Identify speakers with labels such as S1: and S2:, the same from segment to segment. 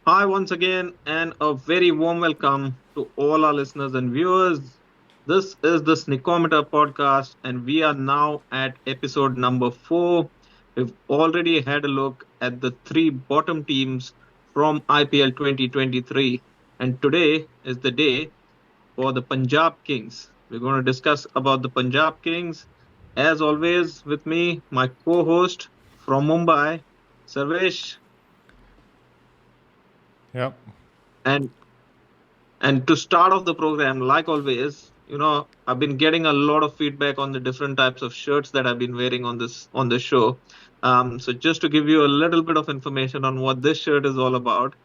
S1: Hi, once again, and a very warm welcome to all our listeners and viewers. This is the Sneakometer podcast, and we are now at episode number 4. We've already had a look at the three bottom teams from IPL 2023, and today is the day for the Punjab Kings. We're going to discuss about the Punjab Kings. As always, with me, my co host from Mumbai, Sarvesh.
S2: Yeah.
S1: And And to start off the program, like always, I've been getting a lot of feedback on the different types of shirts that I've been wearing on this show. So just to give you a little bit of information on what this shirt is all about,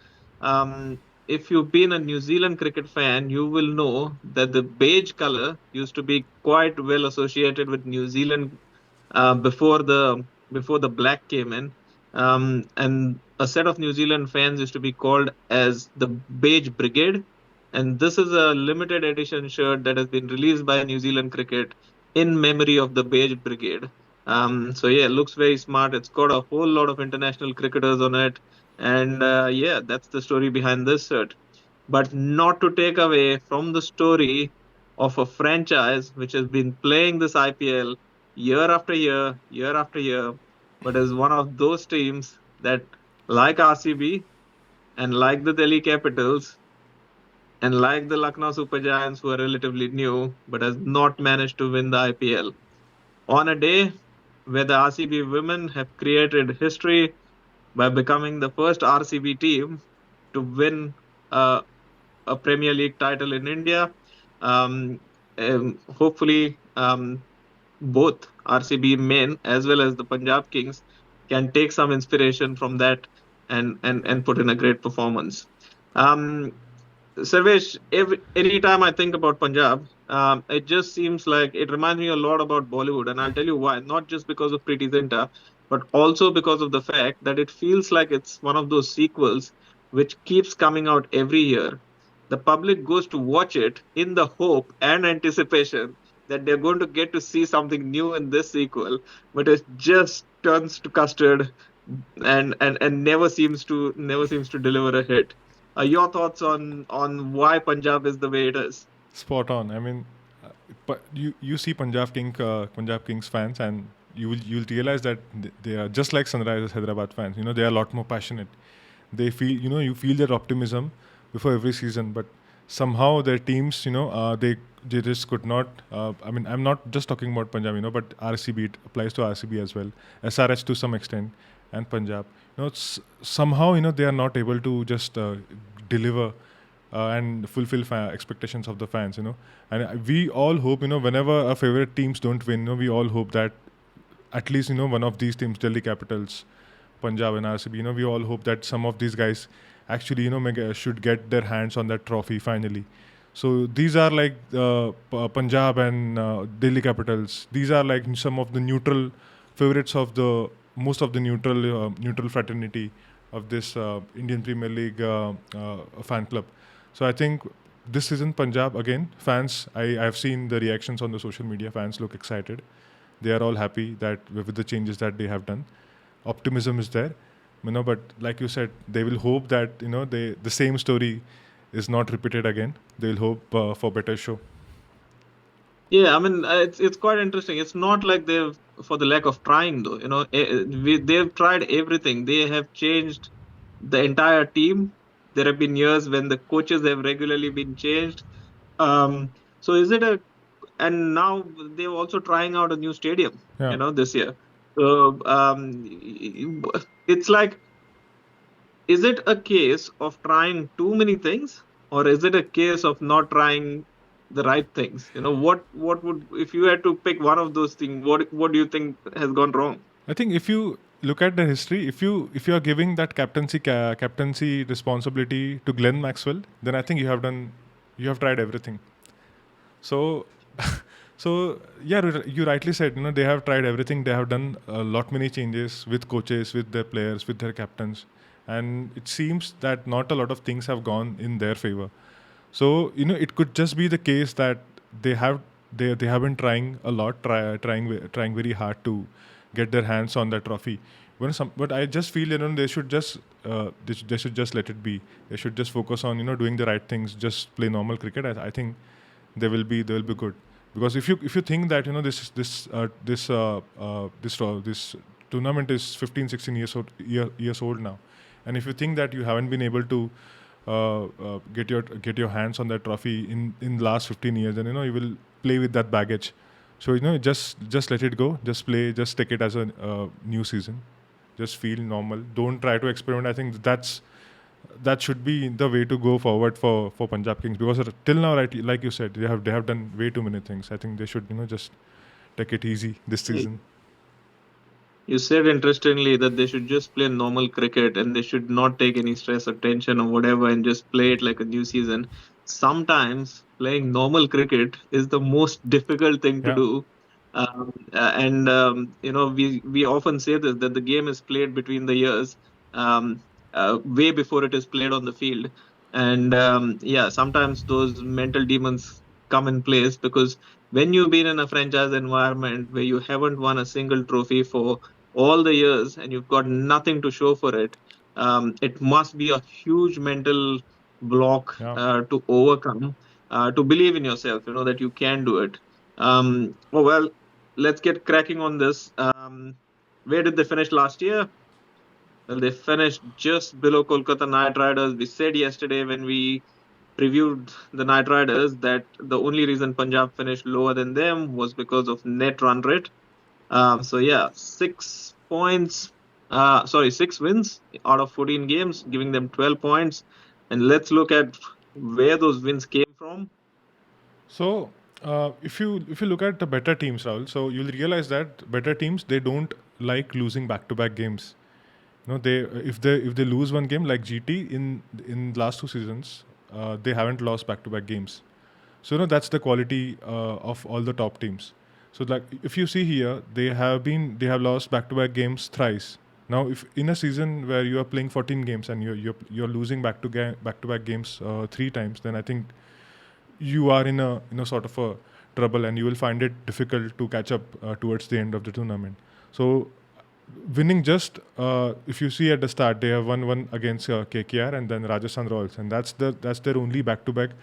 S1: um, if you've been a New Zealand cricket fan, you will know that the beige color used to be quite well associated with New Zealand before the black came in. And a set of New Zealand fans used to be called as the Beige Brigade, and this is a limited edition shirt that has been released by New Zealand Cricket in memory of the Beige Brigade. So yeah, it looks very smart. It's got a whole lot of international cricketers on it, and yeah, that's the story behind this shirt. But not to take away from the story of a franchise which has been playing this IPL year after year, year after year, but is one of those teams that, like RCB and like the Delhi Capitals, and like the Lucknow Super Giants, who are relatively new but has not managed to win the IPL. On a day where the RCB women have created history by becoming the first RCB team to win uh, a Premier League title in India, um, hopefully both RCB men as well as the Punjab Kings can take some inspiration from that and put in a great performance. Um, Sarvesh, anytime I think about Punjab, it just seems like it reminds me a lot about Bollywood, and I'll tell you why. Not just because of Preeti Zinta, but also because of the fact that it feels like it's one of those sequels which keeps coming out every year. The public goes to watch it in the hope and anticipation that they're going to get to see something new in this sequel, but it just turns to custard and never seems to deliver a hit. Your thoughts on why Punjab is the way it is?
S2: Spot on. I mean, but you see Punjab Kings fans, and you'll realize that they are just like Sunrisers Hyderabad fans. They are a lot more passionate. They feel you feel their optimism before every season, but somehow their teams, they just could not. I mean, I'm not just talking about Punjab, but RCB, it applies to RCB as well, SRH to some extent, and Punjab. Somehow they are not able to just deliver and fulfill expectations of the fans. And we all hope, whenever our favorite teams don't win, we all hope that at least one of these teams, Delhi Capitals, Punjab and RCB, we all hope that some of these guys actually should get their hands on that trophy finally. So these are like Punjab and Delhi Capitals. These are like some of the neutral favorites of the most of the neutral fraternity of this Indian Premier League fan club. So I think this season Punjab again fans. I've seen the reactions on the social media. Fans look excited. They are all happy that with the changes that they have done. Optimism is there, but like you said, they will hope that the same story is not repeated again. They will hope for better show.
S1: Yeah, I mean, it's quite interesting. It's not like they've for the lack of trying though. They've tried everything. They have changed the entire team. There have been years when the coaches have regularly been changed. So is it a and now they're also trying out a new stadium,
S2: Yeah.
S1: this year. So it's like, is it a case of trying too many things, or is it a case of not trying the right things? What would, if you had to pick one of those things, what do you think has gone wrong?
S2: I think if you look at the history, if you are giving that captaincy responsibility to Glenn Maxwell, then I think you have tried everything. So, so yeah, you rightly said. They have tried everything. They have done a lot many changes with coaches, with their players, with their captains, and it seems that not a lot of things have gone in their favor. So it could just be the case that they have they have been trying a lot, trying very hard to get their hands on that trophy. But I just feel they should just they should just let it be. They should just focus on doing the right things. Just play normal cricket. I think they will be good. Because if you think that this tournament is 15, 16 years old now, and if you think that you haven't been able to get your hands on that trophy in the last 15 years, then you will play with that baggage. So just let it go. Just play. Just take it as a new season. Just feel normal. Don't try to experiment. I think that should be the way to go forward for Punjab Kings, because till now, right, like you said, they have done way too many things. I think they should just take it easy this season.
S1: You said interestingly that they should just play normal cricket and they should not take any stress or tension or whatever and just play it like a new season. Sometimes playing normal cricket is the most difficult thing to
S2: Yeah,
S1: do. And we often say this, that the game is played between the years, um, way before it is played on the field. And yeah, sometimes those mental demons come in place because when you've been in a franchise environment where you haven't won a single trophy for all the years and you've got nothing to show for it, it must be a huge mental block
S2: yeah.
S1: to overcome, to believe in yourself, that you can do it. Oh, well, let's get cracking on this. Where did they finish last year? Well, they finished just below Kolkata Knight Riders. We said yesterday when we previewed the Knight Riders that the only reason Punjab finished lower than them was because of net run rate. So yeah, 6 points. Sorry, 6 wins out of 14 games, giving them 12 points. And let's look at where those wins came from.
S2: So if you look at the better teams, Rahul, so you'll realize that better teams, they don't like losing back-to-back games. They if they lose one game, like GT in last two seasons, they haven't lost back-to-back games. So that's the quality of all the top teams. So like if you see here, they have lost back-to-back games thrice. Now, if in a season where you are playing 14 games and you're losing back-to-back games three times, then I think you are in a sort of a trouble, and you will find it difficult to catch up towards the end of the tournament. So winning just if you see at the start, they have won one against KKR and then Rajasthan Royals, and that's their only back-to-back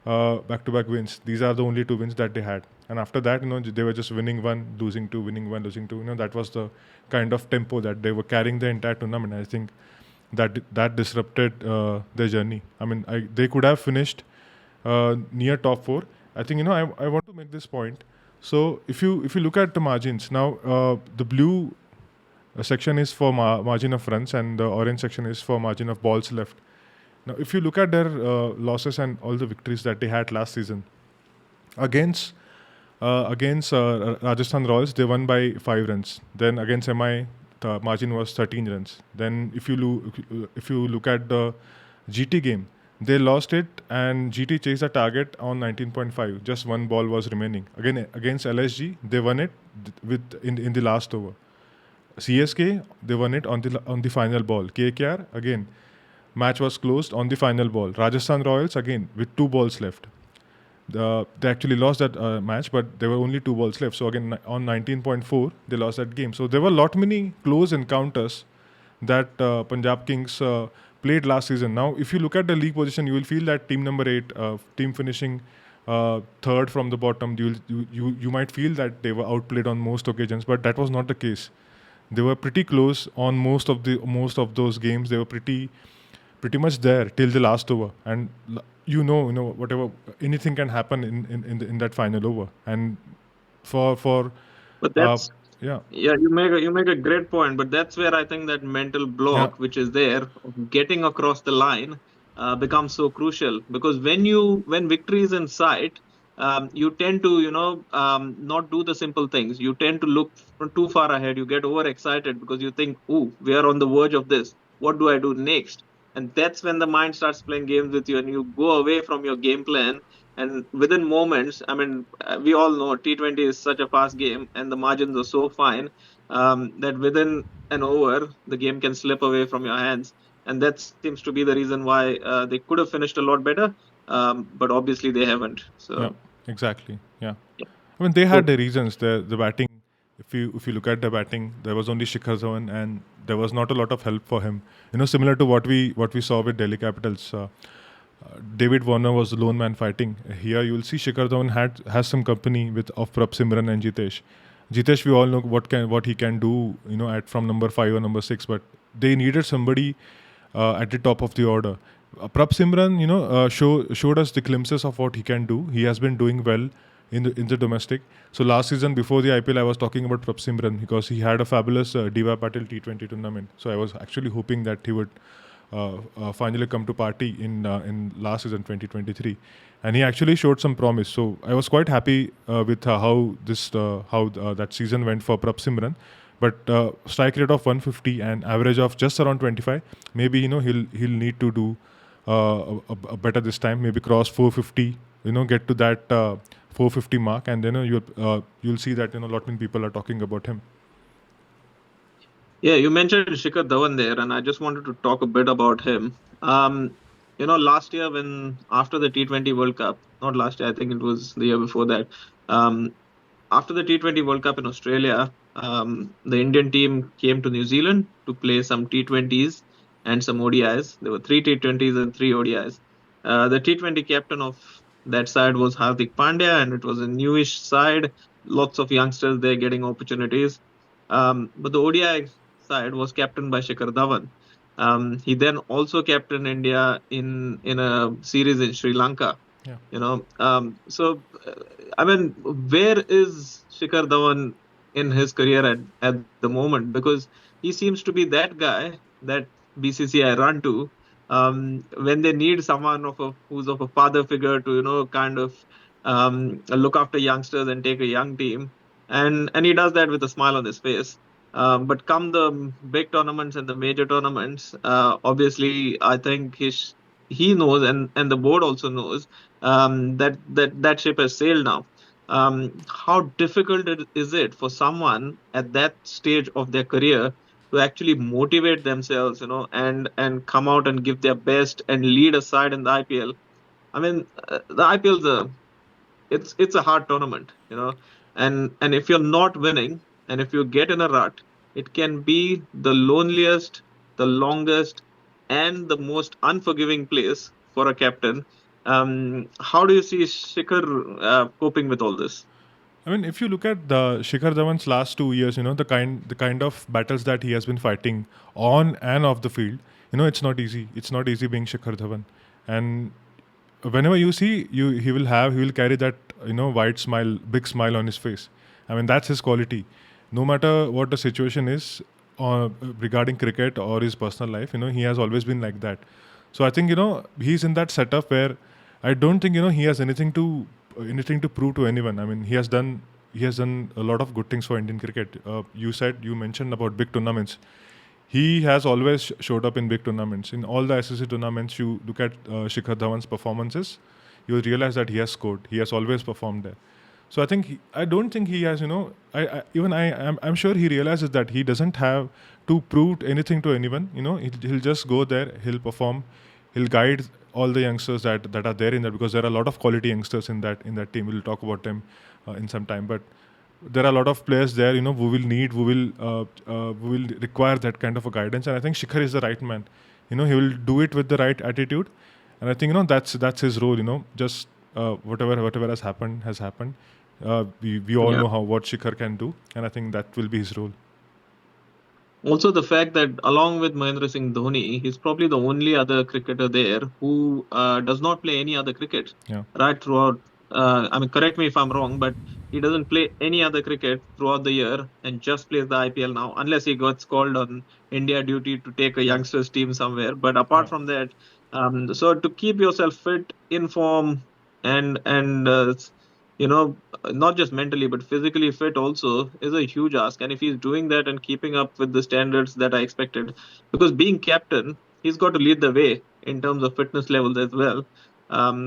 S2: wins. These are the only two wins that they had, and after that, they were just winning one, losing two, winning one, losing two. That was the kind of tempo that they were carrying the entire tournament. I think that disrupted their journey. I mean, they could have finished near top four. I think I want to make this point. So if you look at the margins now, the blue section is for margin of runs, and the orange section is for margin of balls left. Now, if you look at their losses and all the victories that they had last season against Rajasthan Royals, they won by 5 runs. Then against MI, the margin was 13 runs. Then if you look at the GT game, they lost it, and GT chased the target on 19.5. Just one ball was remaining. Again against LSG, they won it in the last over. CSK, they won it on the final ball. KKR, again, match was closed on the final ball. Rajasthan Royals, again with 2 balls left. They actually lost that match, but there were only 2 balls left. So again, on 19.4, they lost that game. So there were a lot many close encounters that Punjab Kings played last season. Now, if you look at the league position, you will feel that team number 8, team finishing third from the bottom, you might feel that they were outplayed on most occasions, but that was not the case. They were pretty close on most of those games. They were pretty much there till the last over, and whatever, anything can happen in that final over. And for
S1: But
S2: uh,
S1: that's
S2: yeah,
S1: Yeah, you make a great point, but that's where I think that mental
S2: yeah,
S1: block, which is there, of getting across the line, becomes so crucial. Because when victory is in sight, you tend to not do the simple things. You tend to look too far ahead. You get overexcited because you think, "Ooh, we are on the verge of this. What do I do next?" And that's when the mind starts playing games with you, and you go away from your game plan. And within moments, I mean, we all know T20 is such a fast game, and the margins are so fine, that within an over, the game can slip away from your hands. And that seems to be the reason why they could have finished a lot better, but obviously they haven't.
S2: yeah,
S1: So,
S2: exactly, yeah.
S1: yeah.
S2: I mean, they had
S1: So,
S2: the reasons. The batting if you look at the batting, there was only Shikhar Dhawan, and there was not a lot of help for him. Similar to what we saw with Delhi Capitals. David Warner was the lone man fighting. Here you will see Shikhar Dhawan has some company with of Prab Simran and Jitesh. Jitesh, we all know what he can do, at from number 5 or number 6, but they needed somebody at the top of the order. Prab Simran, showed us the glimpses of what he can do. He has been doing well in the domestic. So last season before the IPL, I was talking about Prab Simran because he had a fabulous Diva Patil T20 tournament. So I was actually hoping that he would finally come to party in last season 2023, and he actually showed some promise. So I was quite happy with how that season went for Prab Simran. But strike rate of 150 and average of just around 25. Maybe he'll need to do a better this time. Maybe cross 450. Get to that 450 mark, and then you'll see that a lot many people are talking about him.
S1: Yeah, you mentioned Shikhar Dhawan there, and I just wanted to talk a bit about him. Last year when after the T20 World Cup, not last year, I think it was the year before that. Um, After the T20 World Cup in Australia, the Indian team came to New Zealand to play some T20s and some ODIs. There were three T20s and three ODIs. The T20 captain of that side was Hardik Pandya, and it was a newish side. Lots of youngsters there getting opportunities. But the ODI side was captained by Shikhar Dhawan. He then also captained India in a series in Sri Lanka.
S2: Yeah.
S1: I mean, where is Shikhar Dhawan in his career at the moment? Because he seems to be that guy that BCCI run to when they need someone who's of a father figure to kind of look after youngsters and take a young team, and he does that with a smile on his face. But come the big tournaments and the major tournaments, obviously, I think he knows, and the board also knows that ship has sailed now. How difficult is it for someone at that stage of their career to actually motivate themselves, and come out and give their best and lead a side in the IPL? I mean, the IPL is it's a hard tournament, and if you're not winning, and if you get in a rut, it can be the loneliest, the longest, and the most unforgiving place for a captain. How do you see Shikhar coping with all this?
S2: I mean, if you look at the Shikhar Dhawan's last 2 years, the kind of battles that he has been fighting on and off the field, it's not easy. It's not easy being Shikhar Dhawan, and whenever you see he will carry that wide smile, big smile on his face. I mean, that's his quality. No matter what the situation is regarding cricket or his personal life, he has always been like that. So I think he's in that setup where I don't think he has anything to prove to anyone. I mean, he has done a lot of good things for Indian cricket. You mentioned about big tournaments. He has always showed up in big tournaments. In all the SSC tournaments, you look at Shikhar Dhawan's performances, you will realize that he has scored. He has always performed there. So I don't think he has, I'm sure he realizes that he doesn't have to prove anything to anyone. He'll just go there, he'll perform, he'll guide all the youngsters that are there in that, because there are a lot of quality youngsters in that team. We'll talk about them in some time, but there are a lot of players there, who will require that kind of a guidance. And I think Shikhar is the right man. He will do it with the right attitude, and I think that's his role. Just whatever has happened. We all
S1: Yeah.
S2: know what Shikhar can do, and I think that will be his role.
S1: Also, the fact that along with Mahendra Singh Dhoni, he's probably the only other cricketer there who does not play any other cricket
S2: Yeah,
S1: right throughout. I mean, correct me if I'm wrong, but he doesn't play any other cricket throughout the year and just plays the IPL now, unless he gets called on India duty to take a youngsters team somewhere. But apart
S2: yeah.
S1: from that, so to keep yourself fit, in form, and not just mentally but physically fit also is a huge ask. And if he's doing that and keeping up with the standards that I expected, because being captain, he's got to lead the way in terms of fitness levels as well.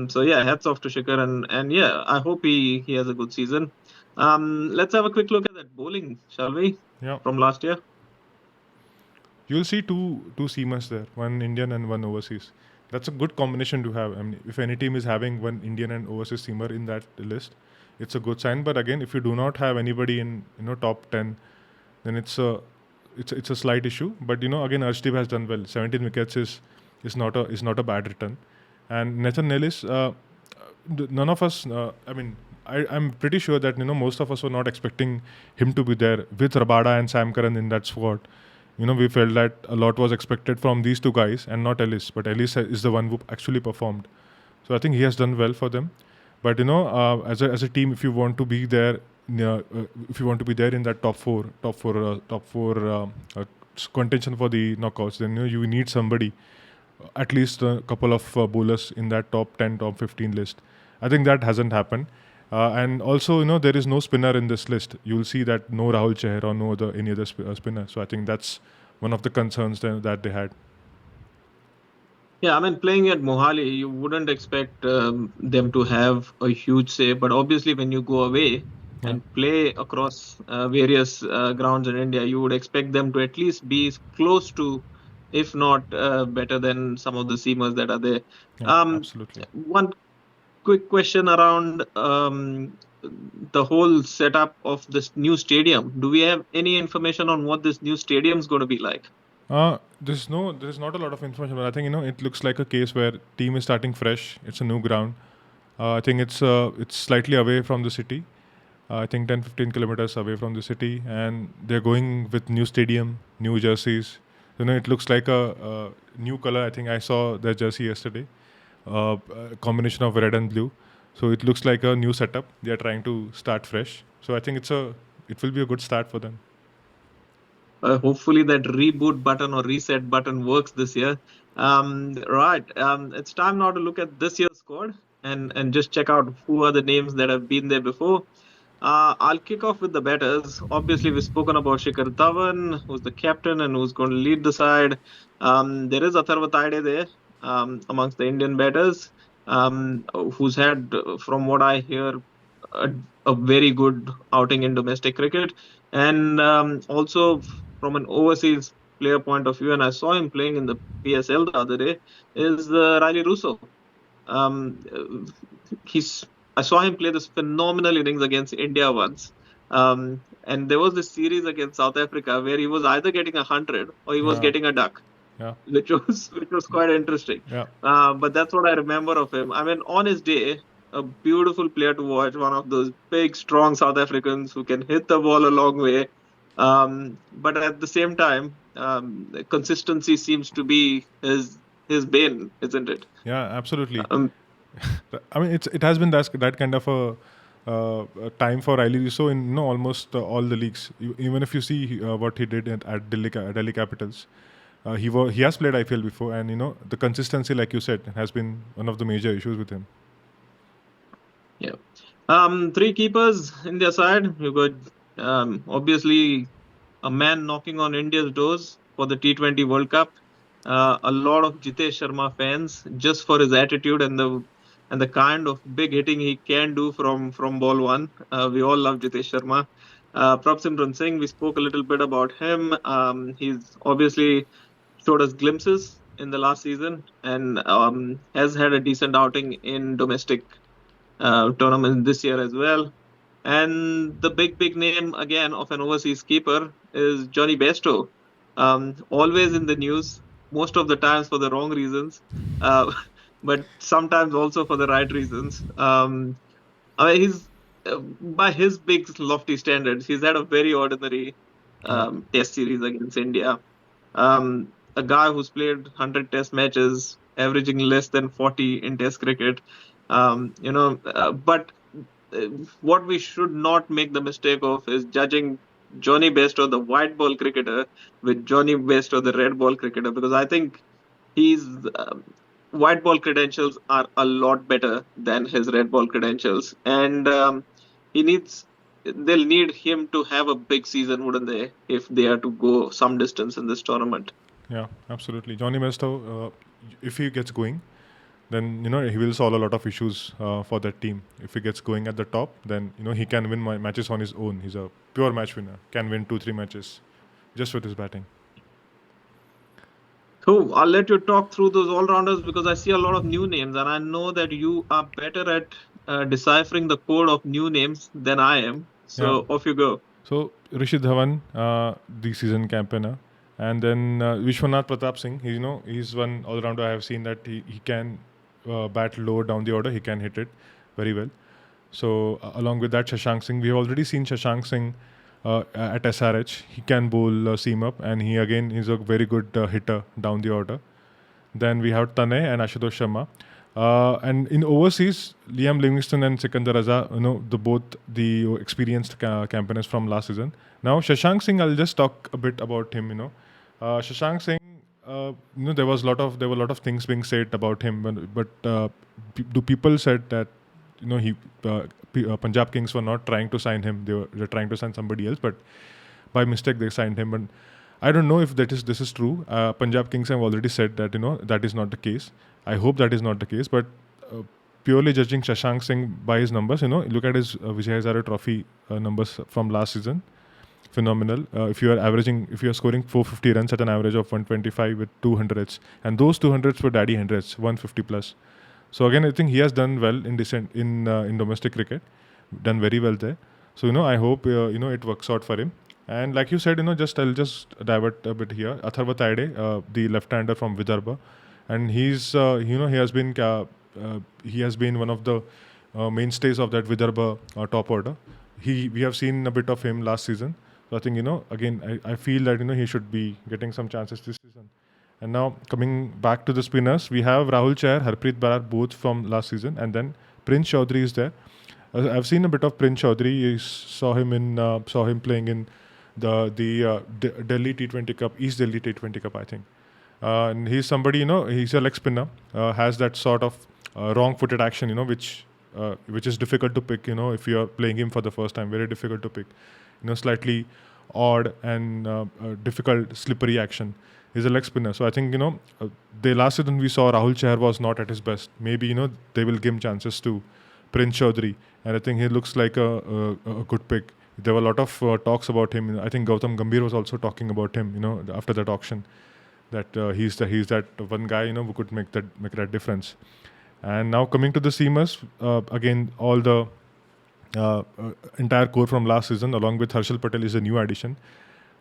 S1: So yeah, hats off to Shikhar, and yeah, I hope he has a good season. Let's have a quick look at that bowling, shall we,
S2: Yeah.
S1: from last year?
S2: You'll see two seamers there, one Indian and one overseas. That's a good combination to have. I mean, if any team is having one Indian and overseas seamer in that list, it's a good sign. But again, if you do not have anybody in top 10, then it's a slight issue. But again, Arshdeep has done well. 17 wickets is not a bad return, and Nathan Nellis. None of us. I mean, I'm pretty sure that most of us were not expecting him to be there with Rabada and Sam Curran in that squad. We felt that a lot was expected from these two guys and not Ellis, but Ellis is the one who actually performed. So I think he has done well for them. But as a team, if you want to be there, if you want to be there in that top four contention for the knockouts, then you need somebody, at least a couple of bowlers in that top 10, top 15 list. I think that hasn't happened. And also, there is no spinner in this list. You'll see that no Rahul Chahar or no other any other spinner. So I think that's one of the concerns that they had.
S1: Yeah, I mean, playing at Mohali, you wouldn't expect them to have a huge say, but obviously, when you go away
S2: Yeah,
S1: and play across various grounds in India, you would expect them to at least be close to, if not better than some of the seamers that are there.
S2: yeah,
S1: Um,
S2: absolutely.
S1: One quick question around the whole setup of this new stadium. Do we have any information on what this new stadium is going to be like?
S2: There's not a lot of information, but I think it looks like a case where team is starting fresh. It's a new ground. I think it's slightly away from the city. I think 10-15 kilometers away from the city, and they're going with new stadium, new jerseys. It looks like a new color. I think I saw their jersey yesterday, a combination of red and blue. So it looks like a new setup. They are trying to start fresh. So I think it will be a good start for them.
S1: Hopefully that reboot button or reset button works this year. Right. It's time now to look at this year's squad and just check out who are the names that have been there before. I'll kick off with the batters. Obviously, we've spoken about Shikhar Dhawan, who's the captain and who's going to lead the side. There is Atharva Taide there amongst the Indian batters, who's had, from what I hear, a, a very good outing in domestic cricket. And also, from an overseas player point of view, and I saw him playing in the PSL the other day, is Riley Russo. Um, he's I saw him play this phenomenal innings against India once. And there was this series against South Africa where he was either getting 100 or he was
S2: Yeah,
S1: getting a duck,
S2: yeah,
S1: which was quite interesting.
S2: yeah,
S1: But that's what I remember of him. I mean, on his day, a beautiful player to watch, one of those big, strong South Africans who can hit the ball a long way. But at the same time, consistency seems to be his bane, isn't it?
S2: yeah. Absolutely.
S1: Um,
S2: I mean, it has been that kind of a time for Riley Russo in almost all the leagues. Even if you see what he did at Delhi Capitals, he has played IPL before, and the consistency, like you said, has been one of the major issues with him.
S1: Yeah. Three keepers in their side. You've got obviously a man knocking on India's doors for the T20 World Cup. A lot of Jitesh Sharma fans just for his attitude and the kind of big hitting he can do from ball one. We all love Jitesh Sharma. Prabhsimran Singh, we spoke a little bit about him. He's obviously showed us glimpses in the last season and has had a decent outing in domestic tournament this year as well. And the big name again of an overseas keeper is Johnny Bairstow. Always in the news, most of the times for the wrong reasons, uh, but sometimes also for the right reasons. I mean, he's by his big lofty standards, he's had a very ordinary
S2: Yeah,
S1: test series against India. A guy who's played 100 test matches, averaging less than 40 in test cricket. But uh, what we should not make the mistake of is judging Johnny Bairstow, the white ball cricketer, with Johnny Bairstow, the red ball cricketer, because I think his white ball credentials are a lot better than his red ball credentials, and he needs. They'll need him to have a big season, wouldn't they, if they are to go some distance in this tournament?
S2: yeah, absolutely. Johnny Bairstow, if he gets going, then he will solve a lot of issues for that team. If he gets going at the top, then he can win matches on his own. He's a pure match winner. Can win 2-3 matches just with his batting.
S1: So I'll let you talk through those all rounders because I see a lot of new names, and I know that you are better at deciphering the code of new names than I am.
S2: Yeah.
S1: So off you go.
S2: So Rishi Dhawan, the season campaigner, and then Vishwanath Pratap Singh. He's one all rounder. I have seen that he can bat low down the order. He can hit it very well. So along with that, Shashank Singh, we have already seen Shashank Singh at SRH. He can bowl seam up, and he again is a very good hitter down the order. Then we have Tane and Ashutosh Sharma. And in overseas, Liam Livingston and Sikandar Raza, the both the experienced campaigners from last season. Now Shashank Singh, I'll just talk a bit about him. Shashank Singh, there were a lot of things being said about him, do people said that he Punjab Kings were not trying to sign him; they're trying to sign somebody else, but by mistake they signed him. And I don't know if this is true. Punjab Kings have already said that that is not the case. I hope that is not the case, but uh, purely judging Shashank Singh by his numbers, look at his Vijay Hazare Trophy numbers from last season. Phenomenal. If you are scoring 450 runs at an average of 125 with 200s, and those 200s were daddy hundreds, 150 plus. So again, I think he has done well in domestic cricket, done very well there. So I hope it works out for him. And like you said, I'll just divert a bit here. Atharva Taide, the left-hander from Vidarbha, and he has been one of the mainstays of that Vidarbha top order. We have seen a bit of him last season. So I think again I feel that he should be getting some chances this season. And now coming back to the spinners, we have Rahul Chair, Harpreet Barar, both from last season, and then Prince Chaudhary is there. I've seen a bit of Prince Chaudhary. Saw him playing in the Delhi T20 Cup, East Delhi T20 Cup, I think. And he's somebody, he's a leg spinner, has that sort of wrong-footed action, which is difficult to pick, if you're playing him for the first time, very difficult to pick. Slightly odd and difficult, slippery action. He's a leg spinner. So I think, the last season we saw Rahul Chahar was not at his best. Maybe, they will give him chances to Prince Chaudhary. And I think he looks like a good pick. There were a lot of talks about him. I think Gautam Gambhir was also talking about him, after that auction, that he's that one guy, who could make that difference. And now coming to the seamers, again, all the entire core from last season, along with Harshal Patel, is a new addition.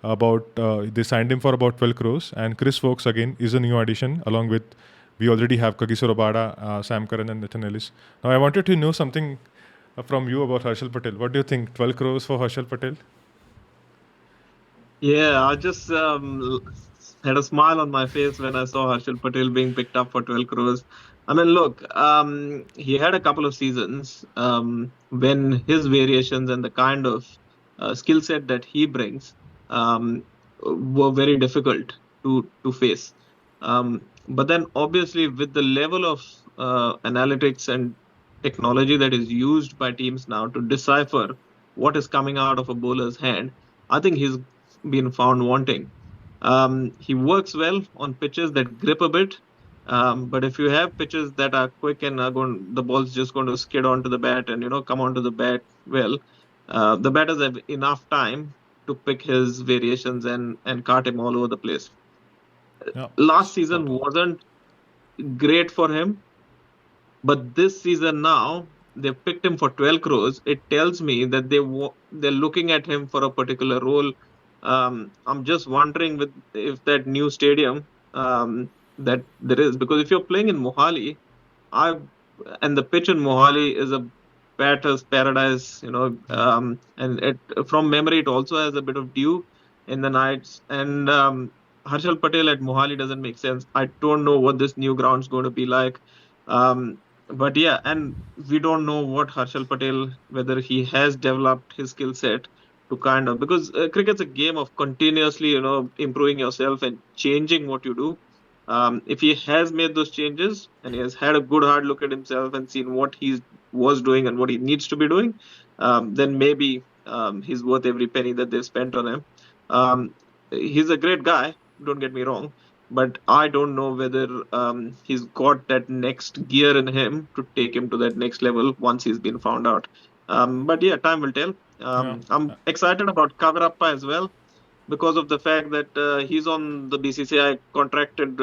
S2: They signed him for about 12 crores, and Chris Wokes again is a new addition. Along with we already have Kagiso Rabada, Sam Curran, and Nathan Ellis. Now I wanted to know something from you about Harshal Patel. What do you think? 12 crores for Harshal Patel?
S1: Yeah, I just had a smile on my face when I saw Harshal Patel being picked up for 12 crores. I mean, look, he had a couple of seasons when his variations and the kind of skill set that he brings were very difficult to face. But then, obviously, with the level of analytics and technology that is used by teams now to decipher what is coming out of a bowler's hand, I think he's been found wanting. He works well on pitches that grip a bit, but if you have pitches that are quick and the ball's just going to skid onto the bat and come onto the bat well, the batters have enough time to pick his variations and cart him all over the place.
S2: Yeah,
S1: Last
S2: spot
S1: season
S2: on.
S1: wasn't great for him, but this season now they picked him for 12 crores. It tells me that they're looking at him for a particular role. I'm just wondering if that new stadium that there is, because if you're playing in Mohali, I and the pitch in Mohali is a batter's paradise,
S2: Yeah.
S1: and from memory it also has a bit of dew in the nights. And Harshal Patel at Mohali doesn't make sense. I don't know what this new ground's going to be like. Um, but yeah, and we don't know what Harshal Patel, whether he has developed his skill set to kind of, because cricket's a game of continuously, improving yourself and changing what you do. If he has made those changes and he has had a good hard look at himself and seen what he was doing and what he needs to be doing, then maybe he's worth every penny that they've spent on him. Um, he's a great guy, don't get me wrong, but I don't know whether he's got that next gear in him to take him to that next level once he's been found out. But yeah, time will tell.
S2: Yeah.
S1: I'm excited about Kagarappa as well because of the fact that he's on the BCCI contracted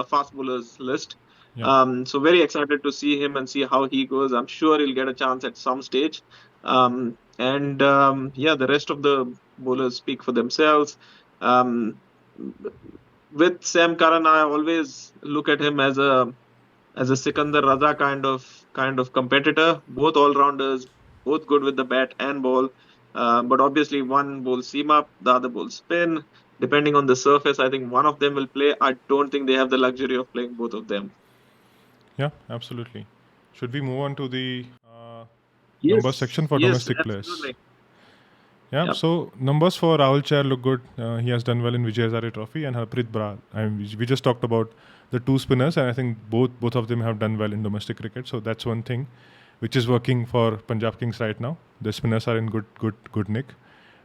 S1: fast bowlers list.
S2: Yeah.
S1: So very excited to see him and see how he goes. I'm sure he'll get a chance at some stage. And yeah, the rest of the bowlers speak for themselves. Um, with Sam Curran, I always look at him as a Sikandar Raza kind of competitor. Both all rounders, both good with the bat and ball. But obviously, one bowls seam up, the other bowls spin. Depending on the surface, I think one of them will play. I don't think they have the luxury of playing both of them.
S2: Yeah, absolutely. Should we move on to the numbers
S1: Yes,
S2: section for
S1: yes,
S2: domestic players?
S1: absolutely.
S2: Yeah,
S1: Yeah.
S2: so numbers for Rahul Chair look good. He has done well in Vijay Hazare Trophy and Harpreet Brar. We just talked about the two spinners, and I think both of them have done well in domestic cricket. So that's one thing which is working for Punjab Kings right now. The spinners are in good nick.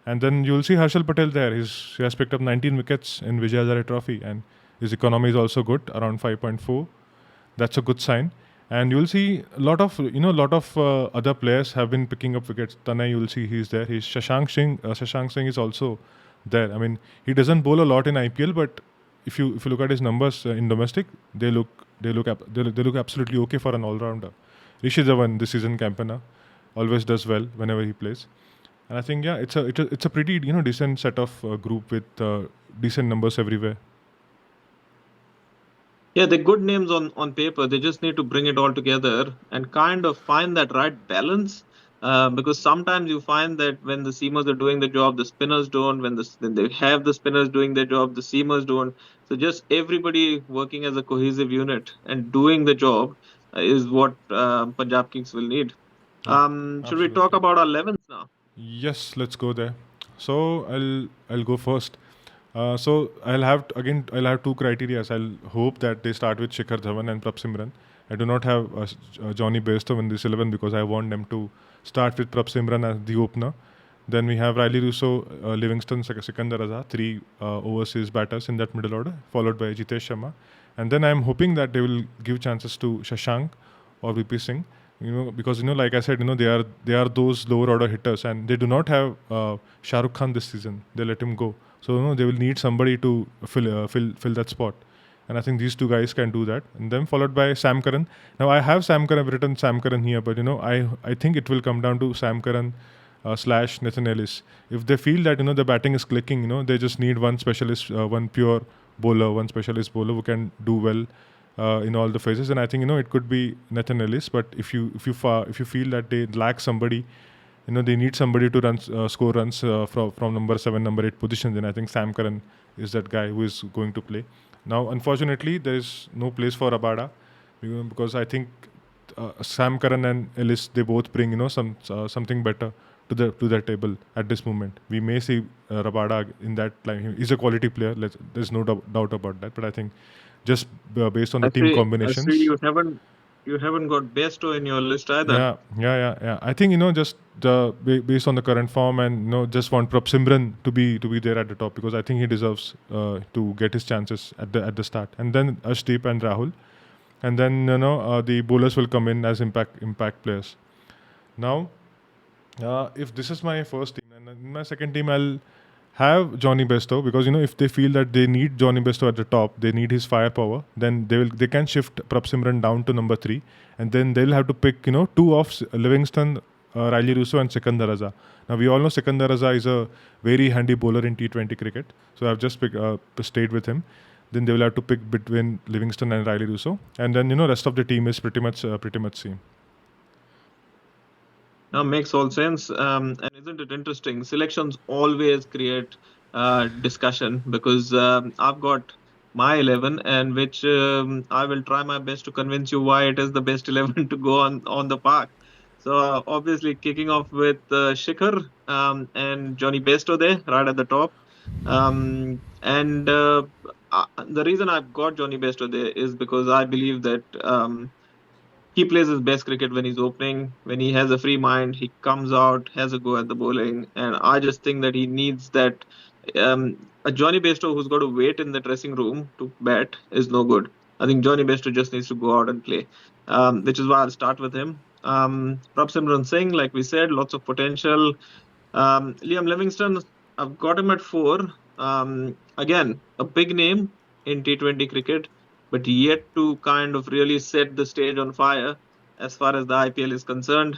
S2: And then you'll see Harshal Patel there. He has picked up 19 wickets in Vijay Hazare Trophy, and his economy is also good, around 5.4. That's a good sign. And you'll see a lot of other players have been picking up wickets. Tanay, you'll see he's there. He's Shashank Singh. Shashank Singh is also there. I mean, he doesn't bowl a lot in IPL, but if you look at his numbers in domestic, they look absolutely okay for an all rounder. Rishi Dhawan this season campaigner always does well whenever he plays, and I think yeah, it's a pretty decent set of group with decent numbers everywhere.
S1: Yeah, they're good names on paper. They just need to bring it all together and kind of find that right balance. Because sometimes you find that when the seamers are doing the job, the spinners don't. When they have the spinners doing their job, the seamers don't. So just everybody working as a cohesive unit and doing the job is what Punjab Kings will need.
S2: Yeah,
S1: Should we talk
S2: absolutely.
S1: about our 11s now?
S2: Yes, let's go there. So I'll go first. So I'll have two criterias. I'll hope that they start with Shikhar Dhawan and Prab Simran. I do not have Johnny Bairstow in this 11 because I want them to start with Prab Simran as the opener. Then we have Riley Russo, Livingston, Sikandar Raza, three overseas batters in that middle order, followed by Jitesh Sharma. And then I'm hoping that they will give chances to Shashank or VP Singh. Because like I said, they are those lower order hitters, and they do not have Shah Rukh Khan this season. They let him go, so they will need somebody to fill that spot. And I think these two guys can do that. And then followed by Sam Curran. Now I have Sam Curran, I've written Sam Curran here, but I think it will come down to Sam Curran slash Nathan Ellis. If they feel that the batting is clicking, they just need one specialist, one pure bowler, one specialist bowler who can do well in all the phases. And I think it could be Nathan Ellis. But if you feel that they lack somebody, they need somebody to score runs from number 7, number 8 positions. Then I think Sam Curran is that guy who is going to play. Now, unfortunately, there is no place for Rabada because I think Sam Curran and Ellis, they both bring something better to the table at this moment. We may see Rabada in that line. He's a quality player. There's no doubt about that. But I think just based on the team
S1: I see
S2: combinations.
S1: you haven't got Besto in your list either.
S2: Yeah. I think just based on the current form, and just want Prab Simran to be there at the top because I think he deserves to get his chances at the start, and then Ashdeep and Rahul, and then the bowlers will come in as impact players. Now, if this is my first team, and in my second team, I'll have Johnny Besto because if they feel that they need Johnny Besto at the top, they need his firepower. Then they can shift Prab Simran down to number 3, and then they'll have to pick two of Livingston, Riley Russo, and Sikandar Raza. Now we all know Sikandar Raza is a very handy bowler in T20 cricket, so I've just stayed with him. Then they will have to pick between Livingston and Riley Russo, and then rest of the team is pretty much same.
S1: No, makes all sense. And isn't it interesting? Selections always create discussion because I've got my 11, and which I will try my best to convince you why it is the best 11 to go on the park. So obviously, kicking off with Shikhar and Johnny Bairstow there, right at the top. And the reason I've got Johnny Bairstow there is because I believe that. He plays his best cricket when he's opening. When he has a free mind, he comes out, has a go at the bowling, and I just think that he needs that. A Johnny Bairstow who's got to wait in the dressing room to bat is no good. I think Johnny Bairstow just needs to go out and play, which is why I'll start with him. Prab Simran Singh, like we said, lots of potential. Liam Livingston, I've got him at 4. Again, a big name in T20 cricket, but yet to kind of really set the stage on fire as far as the IPL is concerned.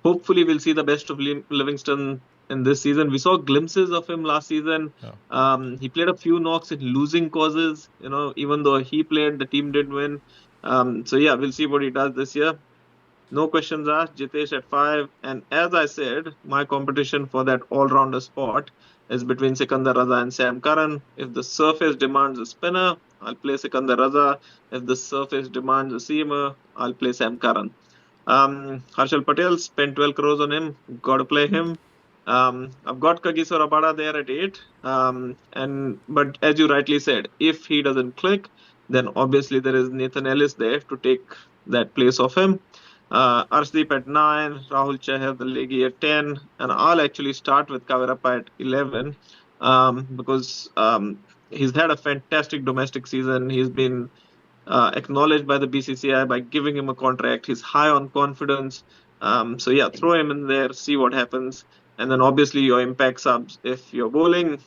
S1: Hopefully, we'll see the best of Livingston in this season. We saw glimpses of him last season.
S2: Yeah.
S1: He played a few knocks in losing causes, even though he played, the team did win. So yeah, we'll see what he does this year. No questions asked, Jitesh at five. And as I said, my competition for that all rounder spot is between Sikandar Raza and Sam Curran. If the surface demands a spinner, I'll play Sikandar Raza. If the surface demands a seamer, I'll play Sam Curran. Harshal Patel spent 12 crores on him. Got to play him. I've got Kagiso Rabada there at eight. But as you rightly said, if he doesn't click, then obviously there is Nathan Ellis there to take that place of him. Arshdeep at nine, Rahul Chahar, the leggy at 10, and I'll actually start with Kavirappa at 11 because he's had a fantastic domestic season. He's been acknowledged by the BCCI by giving him a contract. He's high on confidence. So yeah, throw him in there, see what happens. And then obviously your impact subs. If you're bowling,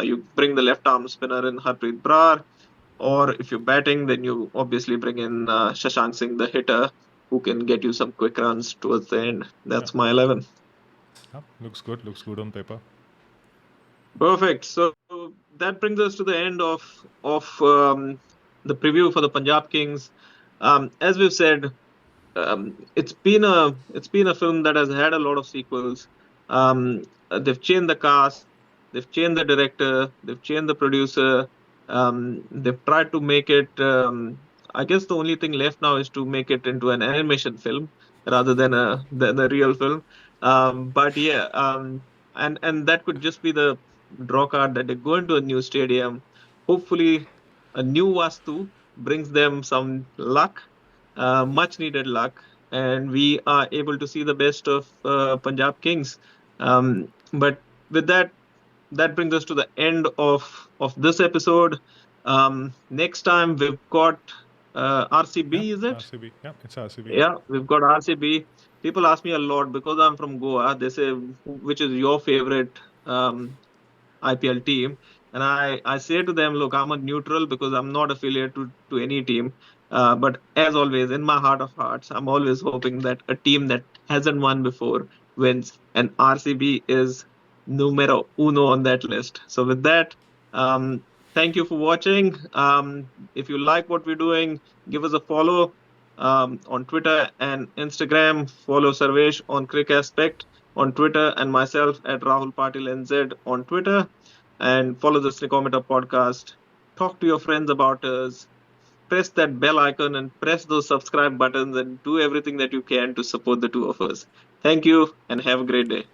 S1: you bring the left arm spinner in Harpreet Brar. Or if you're batting, then you obviously bring in Shashank Singh, the hitter, who can get you some quick runs towards the end.
S2: Yeah.
S1: That's my 11.
S2: Yeah. Looks good. Looks good on paper.
S1: Perfect. So that brings us to the end of the preview for the Punjab Kings. As we've said, it's been a film that has had a lot of sequels. They've changed the cast, they've changed the director, they've changed the producer. They've tried to make it. I guess the only thing left now is to make it into an animation film rather than a real film. But yeah, and that could just be the draw card that they go into a new stadium. Hopefully, a new Vastu brings them some luck, much needed luck, and we are able to see the best of Punjab Kings. But with that, that brings us to the end of this episode. Next time we've got
S2: Yeah.
S1: RCB, is it?
S2: RCB. Yeah. It's RCB.
S1: Yeah, we've got RCB. People ask me a lot because I'm from Goa. They say, which is your favorite IPL team. And I say to them, look, I'm a neutral because I'm not affiliated to any team. But as always, in my heart of hearts, I'm always hoping that a team that hasn't won before wins. And RCB is numero uno on that list. So with that, thank you for watching. If you like what we're doing, give us a follow on Twitter and Instagram. Follow Sarvesh on Crick Aspect on Twitter and myself at Rahul Patil NZ on Twitter. And follow the Sneakometer podcast. Talk to your friends about us. Press that bell icon and press those subscribe buttons and do everything that you can to support the two of us. Thank you and have a great day.